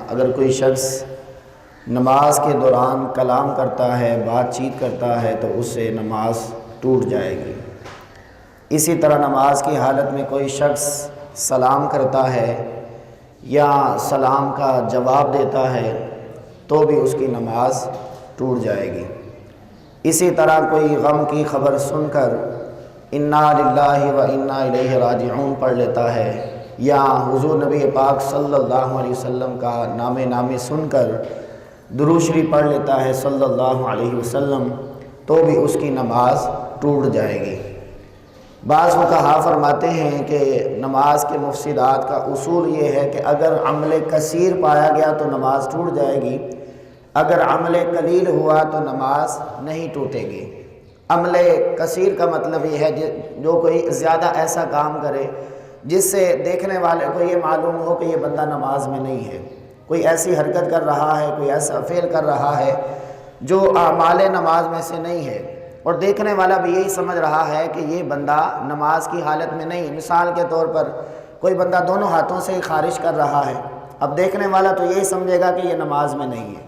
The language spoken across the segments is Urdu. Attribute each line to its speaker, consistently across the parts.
Speaker 1: اگر کوئی شخص نماز کے دوران کلام کرتا ہے، بات چیت کرتا ہے تو اس سے نماز ٹوٹ جائے گی۔ اسی طرح نماز کی حالت میں کوئی شخص سلام کرتا ہے یا سلام کا جواب دیتا ہے تو بھی اس کی نماز ٹوٹ جائے گی۔ اسی طرح کوئی غم کی خبر سن کر انا للہ و انا الیہ راجعون پڑھ لیتا ہے یا حضور نبی پاک صلی اللہ علیہ وسلم کا نام سن کر درود شریف پڑھ لیتا ہے صلی اللہ علیہ وسلم تو بھی اس کی نماز ٹوٹ جائے گی۔ بعض فقہا فرماتے ہیں کہ نماز کے مفسدات کا اصول یہ ہے کہ اگر عمل کثیر پایا گیا تو نماز ٹوٹ جائے گی، اگر عمل قلیل ہوا تو نماز نہیں ٹوٹے گی۔ عمل کثیر کا مطلب یہ ہے جو کوئی زیادہ ایسا کام کرے جس سے دیکھنے والے کو یہ معلوم ہو کہ یہ بندہ نماز میں نہیں ہے، کوئی ایسی حرکت کر رہا ہے، کوئی ایسا فعل کر رہا ہے جو اعمال نماز میں سے نہیں ہے، اور دیکھنے والا بھی یہی سمجھ رہا ہے کہ یہ بندہ نماز کی حالت میں نہیں۔ مثال کے طور پر کوئی بندہ دونوں ہاتھوں سے خارج کر رہا ہے، اب دیکھنے والا تو یہی سمجھے گا کہ یہ نماز میں نہیں ہے،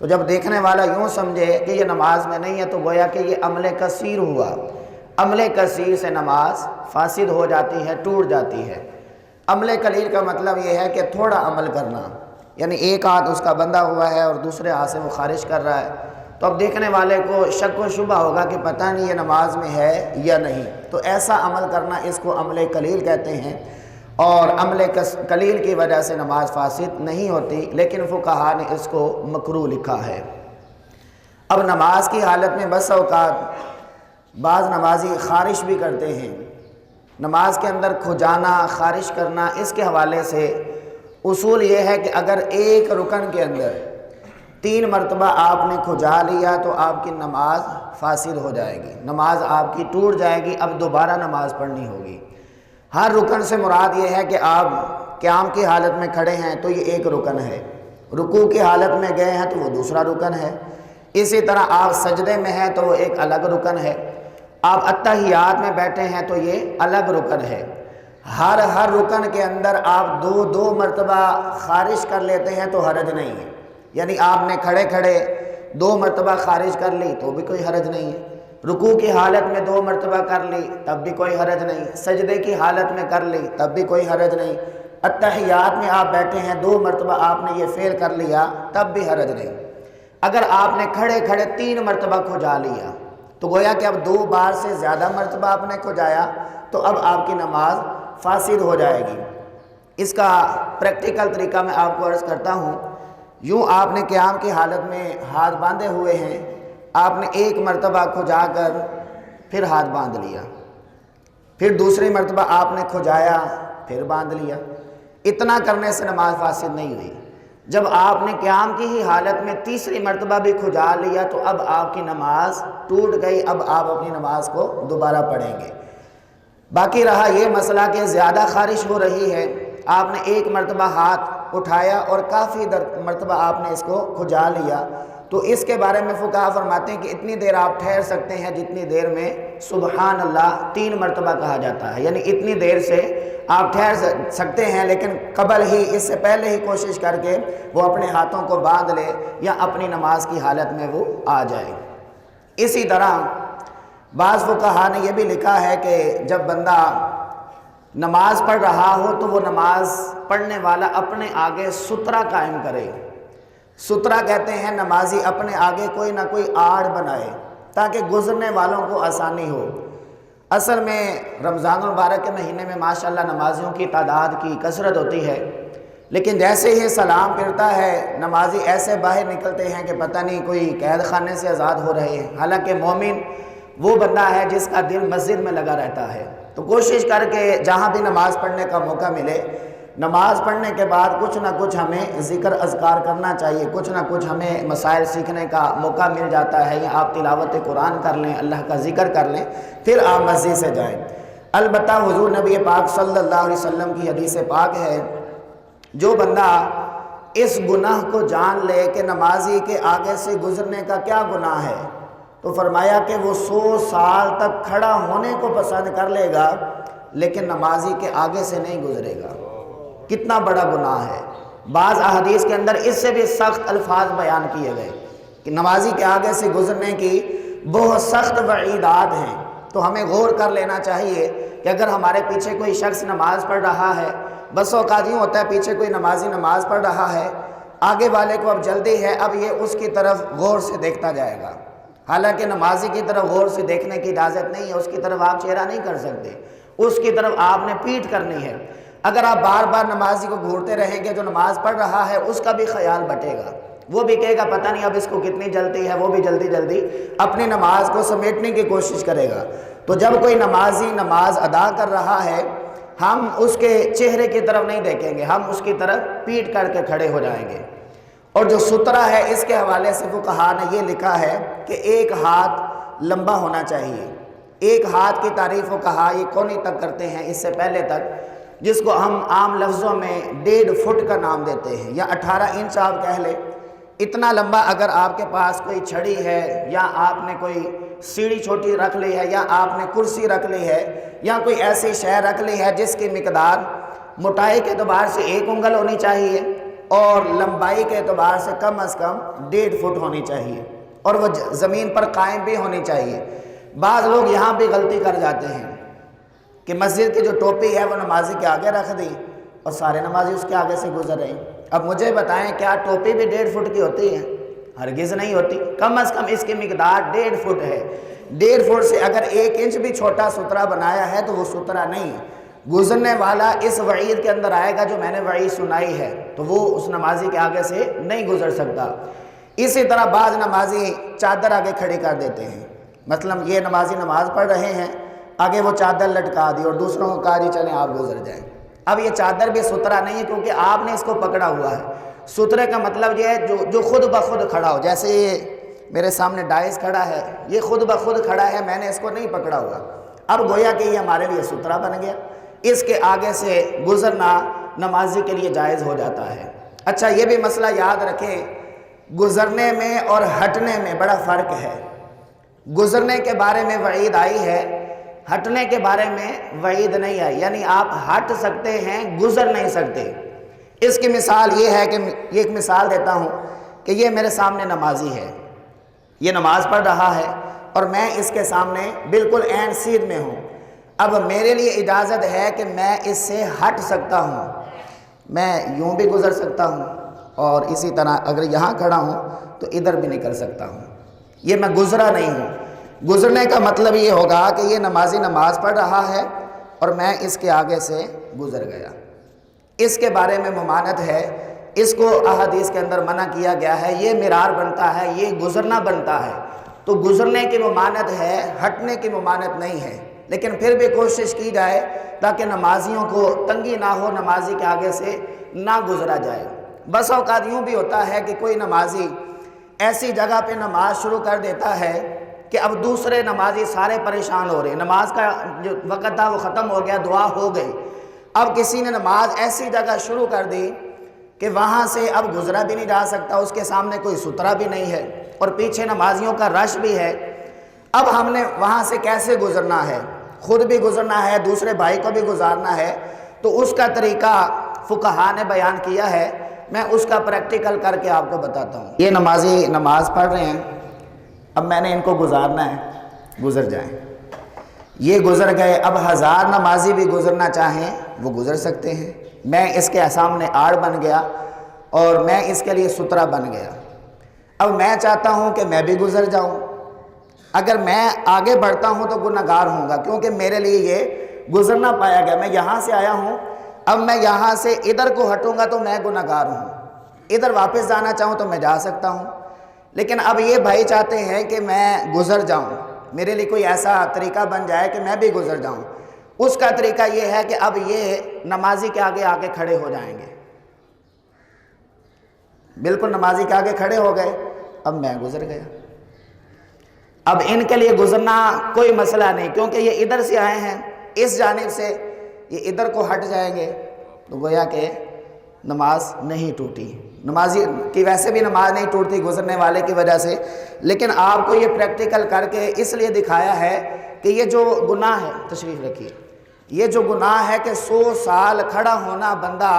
Speaker 1: تو جب دیکھنے والا یوں سمجھے کہ یہ نماز میں نہیں ہے تو گویا کہ یہ عمل کثیر ہوا۔ عمل کثیر سے نماز فاسد ہو جاتی ہے، ٹوٹ جاتی ہے۔ عمل قلیل کا مطلب یہ ہے کہ تھوڑا عمل کرنا، یعنی ایک ہاتھ اس کا بندھا ہوا ہے اور دوسرے ہاتھ سے وہ خارج کر رہا ہے، تو اب دیکھنے والے کو شک و شبہ ہوگا کہ پتہ نہیں یہ نماز میں ہے یا نہیں، تو ایسا عمل کرنا اس کو عمل قلیل کہتے ہیں، اور عمل قلیل کی وجہ سے نماز فاسد نہیں ہوتی، لیکن فقہا نے اس کو مکروہ لکھا ہے۔ اب نماز کی حالت میں بس اوقات بعض نمازی خارش بھی کرتے ہیں۔ نماز کے اندر کھجانا، خارش کرنا، اس کے حوالے سے اصول یہ ہے کہ اگر ایک رکن کے اندر 3 مرتبہ آپ نے کھجا لیا تو آپ کی نماز فاسد ہو جائے گی، نماز آپ کی ٹوٹ جائے گی، اب دوبارہ نماز پڑھنی ہوگی۔ ہر رکن سے مراد یہ ہے کہ آپ قیام کی حالت میں کھڑے ہیں تو یہ ایک رکن ہے، رکوع کی حالت میں گئے ہیں تو وہ دوسرا رکن ہے، اسی طرح آپ سجدے میں ہیں تو وہ ایک الگ رکن ہے، آپ اتحیات میں بیٹھے ہیں تو یہ الگ رکن ہے۔ ہر رکن کے اندر آپ دو مرتبہ خارج کر لیتے ہیں تو حرج نہیں ہے، یعنی آپ نے کھڑے کھڑے 2 مرتبہ خارج کر لی تو بھی کوئی حرج نہیں ہے، رکوع کی حالت میں 2 مرتبہ کر لی تب بھی کوئی حرج نہیں، سجدے کی حالت میں کر لی تب بھی کوئی حرج نہیں، اتحیات میں آپ بیٹھے ہیں 2 مرتبہ آپ نے یہ فعل کر لیا تب بھی حرج نہیں۔ اگر آپ نے کھڑے کھڑے 3 مرتبہ کھجا لیا تو گویا کہ اب 2 بار سے زیادہ مرتبہ آپ نے کھجایا تو اب آپ کی نماز فاسد ہو جائے گی۔ اس کا پریکٹیکل طریقہ میں آپ کو عرض کرتا ہوں۔ یوں آپ نے قیام کی حالت میں ہاتھ باندھے ہوئے ہیں، آپ نے 1 مرتبہ کھجا کر پھر ہاتھ باندھ لیا، پھر دوسری مرتبہ آپ نے کھجایا پھر باندھ لیا، اتنا کرنے سے نماز فاسد نہیں ہوئی۔ جب آپ نے قیام کی ہی حالت میں تیسری مرتبہ بھی کھجا لیا تو اب آپ کی نماز ٹوٹ گئی، اب آپ اپنی نماز کو دوبارہ پڑھیں گے۔ باقی رہا یہ مسئلہ کہ زیادہ خارش ہو رہی ہے، آپ نے 1 مرتبہ ہاتھ اٹھایا اور کافی مرتبہ آپ نے اس کو کھجا لیا، تو اس کے بارے میں فقہا فرماتے ہیں کہ اتنی دیر آپ ٹھہر سکتے ہیں جتنی دیر میں سبحان اللہ 3 مرتبہ کہا جاتا ہے، یعنی اتنی دیر سے آپ ٹھہر سکتے ہیں، لیکن قبل ہی اس سے پہلے ہی کوشش کر کے وہ اپنے ہاتھوں کو باندھ لے یا اپنی نماز کی حالت میں وہ آ جائے۔ اسی طرح بعض فقہا نے یہ بھی لکھا ہے کہ جب بندہ نماز پڑھ رہا ہو تو وہ نماز پڑھنے والا اپنے آگے سترہ قائم کرے۔ سترہ کہتے ہیں نمازی اپنے آگے کوئی نہ کوئی آڑ بنائے تاکہ گزرنے والوں کو آسانی ہو۔ اصل میں رمضان المبارک کے مہینے میں ماشاءاللہ نمازیوں کی تعداد کی کثرت ہوتی ہے، لیکن جیسے ہی سلام پھرتا ہے نمازی ایسے باہر نکلتے ہیں کہ پتہ نہیں کوئی قید خانے سے آزاد ہو رہے ہیں، حالانکہ مومن وہ بندہ ہے جس کا دل مسجد میں لگا رہتا ہے۔ تو کوشش کر کے جہاں بھی نماز پڑھنے کا موقع ملے، نماز پڑھنے کے بعد کچھ نہ کچھ ہمیں ذکر اذکار کرنا چاہیے، کچھ نہ کچھ ہمیں مسائل سیکھنے کا موقع مل جاتا ہے، یا آپ تلاوت قرآن کر لیں، اللہ کا ذکر کر لیں، پھر آپ مسجد سے جائیں۔ البتہ حضور نبی پاک صلی اللہ علیہ وسلم کی حدیث پاک ہے، جو بندہ اس گناہ کو جان لے کہ نمازی کے آگے سے گزرنے کا کیا گناہ ہے، تو فرمایا کہ وہ 100 سال تک کھڑا ہونے کو پسند کر لے گا لیکن نمازی کے آگے سے نہیں گزرے گا۔ کتنا بڑا گناہ ہے، بعض احادیث کے اندر اس سے بھی سخت الفاظ بیان کیے گئے کہ نمازی کے آگے سے گزرنے کی بہت سخت وعیدات ہیں۔ تو ہمیں غور کر لینا چاہیے کہ اگر ہمارے پیچھے کوئی شخص نماز پڑھ رہا ہے، بس اوقات یوں ہوتا ہے پیچھے کوئی نمازی نماز پڑھ رہا ہے، آگے والے کو اب جلدی ہے، اب یہ اس کی طرف غور سے دیکھتا جائے گا، حالانکہ نمازی کی طرف غور سے دیکھنے کی اجازت نہیں ہے، اس کی طرف آپ چہرہ نہیں کر سکتے، اس کی طرف آپ نے پیٹھ کرنی ہے۔ اگر آپ بار بار نمازی کو گھورتے رہیں گے جو نماز پڑھ رہا ہے، اس کا بھی خیال بٹے گا، وہ بھی کہے گا پتہ نہیں اب اس کو کتنی جلدی ہے، وہ بھی جلدی جلدی اپنی نماز کو سمیٹنے کی کوشش کرے گا۔ تو جب کوئی نمازی نماز ادا کر رہا ہے، ہم اس کے چہرے کی طرف نہیں دیکھیں گے، ہم اس کی طرف پیٹ کر کے کھڑے ہو جائیں گے۔ اور جو سترہ ہے اس کے حوالے سے فقہا نے یہ لکھا ہے کہ ایک ہاتھ لمبا ہونا چاہیے۔ ایک ہاتھ کی تعریف فقہا یہ کونی تک کرتے ہیں، اس سے پہلے تک، جس کو ہم عام لفظوں میں 1.5 فٹ کا نام دیتے ہیں، یا 18 انچ آپ کہہ لیں۔ اتنا لمبا اگر آپ کے پاس کوئی چھڑی ہے، یا آپ نے کوئی سیڑھی چھوٹی رکھ لی ہے، یا آپ نے کرسی رکھ لی ہے، یا کوئی ایسی شے رکھ لی ہے جس کی مقدار موٹائی کے اعتبار سے 1 انگل ہونی چاہیے اور لمبائی کے اعتبار سے کم از کم 1.5 فٹ ہونی چاہیے، اور وہ زمین پر قائم بھی ہونی چاہیے۔ بعض لوگ یہاں بھی غلطی کر جاتے ہیں کہ مسجد کی جو ٹوپی ہے وہ نمازی کے آگے رکھ دی اور سارے نمازی اس کے آگے سے گزر رہے ہیں۔ اب مجھے بتائیں کیا ٹوپی بھی 1.5 فٹ کی ہوتی ہے؟ ہرگز نہیں ہوتی، کم از کم اس کی مقدار 1.5 فٹ ہے۔ 1.5 فٹ سے اگر 1 انچ بھی چھوٹا سترہ بنایا ہے تو وہ سترہ نہیں ہے۔ گزرنے والا اس وعید کے اندر آئے گا جو میں نے وعید سنائی ہے، تو وہ اس نمازی کے آگے سے نہیں گزر سکتا۔ اسی طرح بعض نمازی چادر آگے کھڑی کر دیتے ہیں، مثلا یہ نمازی نماز پڑھ رہے ہیں، آگے وہ چادر لٹکا دی اور دوسروں کو کہا جی چلیں آپ گزر جائیں۔ اب یہ چادر بھی سترہ نہیں ہے کیونکہ آپ نے اس کو پکڑا ہوا ہے۔ سترے کا مطلب یہ ہے جو خود بخود کھڑا ہو، جیسے یہ میرے سامنے ڈائس کھڑا ہے، یہ خود بخود کھڑا ہے، میں نے اس کو نہیں پکڑا ہوا، اب گویا کہ یہ ہمارے لیے سترہ بن گیا، اس کے آگے سے گزرنا نمازی کے لیے جائز ہو جاتا ہے۔ اچھا یہ بھی مسئلہ یاد رکھیں، گزرنے میں اور ہٹنے میں بڑا فرق ہے۔ گزرنے کے بارے میں وعید آئی ہے، ہٹنے کے بارے میں وعید نہیں آئی، یعنی آپ ہٹ سکتے ہیں، گزر نہیں سکتے۔ اس کی مثال یہ ہے کہ یہ ایک مثال دیتا ہوں کہ یہ میرے سامنے نمازی ہے، یہ نماز پڑھ رہا ہے اور میں اس کے سامنے بالکل عین سیدھ میں ہوں۔ اب میرے لیے اجازت ہے کہ میں اس سے ہٹ سکتا ہوں، میں یوں بھی گزر سکتا ہوں اور اسی طرح اگر یہاں کھڑا ہوں تو ادھر بھی نکل سکتا ہوں، یہ میں گزرا نہیں ہوں۔ گزرنے کا مطلب یہ ہوگا کہ یہ نمازی نماز پڑھ رہا ہے اور میں اس کے آگے سے گزر گیا۔ اس کے بارے میں ممانعت ہے، اس کو احادیث کے اندر منع کیا گیا ہے، یہ مرار بنتا ہے، یہ گزرنا بنتا ہے۔ تو گزرنے کی ممانعت ہے، ہٹنے کی ممانعت نہیں ہے، لیکن پھر بھی کوشش کی جائے تاکہ نمازیوں کو تنگی نہ ہو، نمازی کے آگے سے نہ گزرا جائے۔ بس اوقات یوں بھی ہوتا ہے کہ کوئی نمازی ایسی جگہ پہ نماز شروع کر دیتا ہے کہ اب دوسرے نمازی سارے پریشان ہو رہے ہیں، نماز کا جو وقت تھا وہ ختم ہو گیا، دعا ہو گئی، اب کسی نے نماز ایسی جگہ شروع کر دی کہ وہاں سے اب گزرا بھی نہیں جا سکتا، اس کے سامنے کوئی سترہ بھی نہیں ہے اور پیچھے نمازیوں کا رش بھی ہے۔ اب ہم نے وہاں سے کیسے گزرنا ہے، خود بھی گزرنا ہے، دوسرے بھائی کو بھی گزارنا ہے، تو اس کا طریقہ فقہا نے بیان کیا ہے، میں اس کا پریکٹیکل کر کے آپ کو بتاتا ہوں۔ یہ نمازی نماز پڑھ رہے ہیں، اب میں نے ان کو گزارنا ہے، گزر جائیں، یہ گزر گئے، اب 1000 نمازی بھی گزرنا چاہیں وہ گزر سکتے ہیں۔ میں اس کے سامنے آڑ بن گیا اور میں اس کے لیے سترہ بن گیا، اب میں چاہتا ہوں کہ میں بھی گزر جاؤں، اگر میں آگے بڑھتا ہوں تو گنہگار ہوں گا کیونکہ میرے لیے یہ گزرنا پایا گیا، میں یہاں سے آیا ہوں، اب میں یہاں سے ادھر کو ہٹوں گا تو میں گنہگار ہوں، ادھر واپس جانا چاہوں تو میں جا سکتا ہوں، لیکن اب یہ بھائی چاہتے ہیں کہ میں گزر جاؤں، میرے لیے کوئی ایسا طریقہ بن جائے کہ میں بھی گزر جاؤں۔ اس کا طریقہ یہ ہے کہ اب یہ نمازی کے آگے آگے کھڑے ہو جائیں گے، بالکل نمازی کے آگے کھڑے ہو گئے، اب میں گزر گیا، اب ان کے لیے گزرنا کوئی مسئلہ نہیں کیونکہ یہ ادھر سے آئے ہیں، اس جانب سے یہ ادھر کو ہٹ جائیں گے تو گویا کہ نماز نہیں ٹوٹی، نمازی کی ویسے بھی نماز نہیں ٹوٹتی گزرنے والے کی وجہ سے، لیکن آپ کو یہ پریکٹیکل کر کے اس لیے دکھایا ہے کہ یہ جو گناہ ہے، تشریف رکھیے، یہ جو گناہ ہے کہ 100 سال کھڑا ہونا بندہ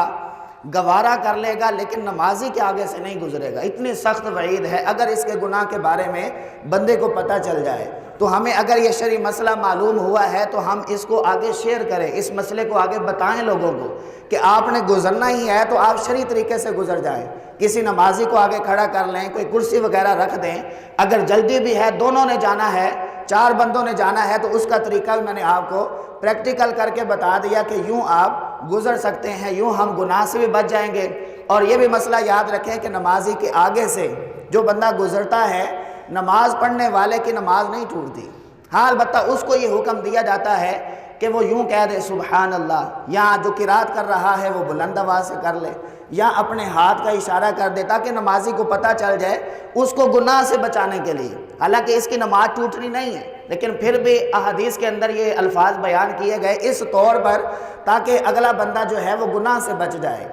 Speaker 1: گوارا کر لے گا لیکن نمازی کے آگے سے نہیں گزرے گا۔ اتنی سخت وعید ہے۔ اگر اس کے گناہ کے بارے میں بندے کو پتہ چل جائے تو ہمیں اگر یہ شرعی مسئلہ معلوم ہوا ہے تو ہم اس کو آگے شیئر کریں، اس مسئلے کو آگے بتائیں لوگوں کو کہ آپ نے گزرنا ہی ہے تو آپ شرعی طریقے سے گزر جائیں۔ کسی نمازی کو آگے کھڑا کر لیں، کوئی کرسی وغیرہ رکھ دیں، اگر جلدی بھی ہے، دونوں نے جانا ہے، 4 بندوں نے جانا ہے، تو اس کا طریقہ بھی میں نے آپ کو پریکٹیکل کر کے بتا دیا کہ یوں آپ گزر سکتے ہیں، یوں ہم گناہ سے بھی بچ جائیں گے۔ اور یہ بھی مسئلہ یاد رکھیں کہ نمازی کے آگے سے جو بندہ گزرتا ہے، نماز پڑھنے والے کی نماز نہیں ٹوٹتی۔ ہاں البتہ اس کو یہ حکم دیا جاتا ہے کہ وہ یوں کہہ دے سبحان اللہ، یا جو قرات کر رہا ہے وہ بلند آواز سے کر لے، یا اپنے ہاتھ کا اشارہ کر دے تاکہ نمازی کو پتہ چل جائے، اس کو گناہ سے بچانے کے لیے۔ حالانکہ اس کی نماز ٹوٹنی نہیں ہے، لیکن پھر بھی احادیث کے اندر یہ الفاظ بیان کیے گئے اس طور پر تاکہ اگلا بندہ جو ہے وہ گناہ سے بچ جائے۔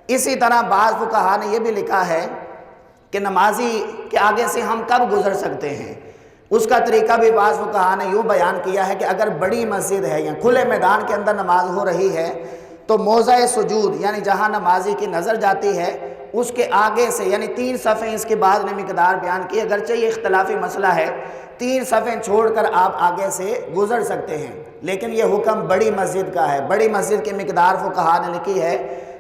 Speaker 1: اسی طرح بعض فقہا نے یہ بھی لکھا ہے کہ نمازی کے آگے سے ہم کب گزر سکتے ہیں، اس کا طریقہ بھی بعض فقہا نے یوں بیان کیا ہے کہ اگر بڑی مسجد ہے یا کھلے میدان کے اندر نماز ہو رہی ہے تو موضع سجود یعنی جہاں نمازی کی نظر جاتی ہے اس کے آگے سے، یعنی 3 صفیں اس کے بعد نے مقدار بیان کی، اگرچہ یہ اختلافی مسئلہ ہے، 3 صفیں چھوڑ کر آپ آگے سے گزر سکتے ہیں، لیکن یہ حکم بڑی مسجد کا ہے۔ بڑی مسجد کی مقدار فقہا نے لکھی ہے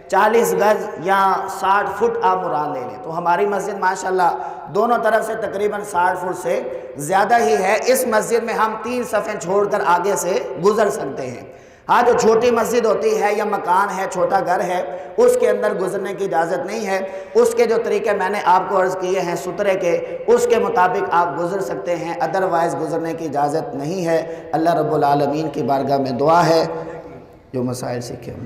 Speaker 1: 40 گز یا 60 فٹ آپ مراد لے لیں، تو ہماری مسجد ماشاءاللہ دونوں طرف سے تقریباً 60 فٹ سے زیادہ ہی ہے۔ اس مسجد میں ہم 3 صفیں چھوڑ کر آگے سے گزر سکتے ہیں۔ ہاں جو چھوٹی مسجد ہوتی ہے یا مکان ہے، چھوٹا گھر ہے، اس کے اندر گزرنے کی اجازت نہیں ہے۔ اس کے جو طریقے میں نے آپ کو عرض کیے ہیں سترے کے، اس کے مطابق آپ گزر سکتے ہیں، ادروائز گزرنے کی اجازت نہیں ہے۔ اللہ رب العالمین کی بارگاہ میں دعا ہے جو مسائل سیکھے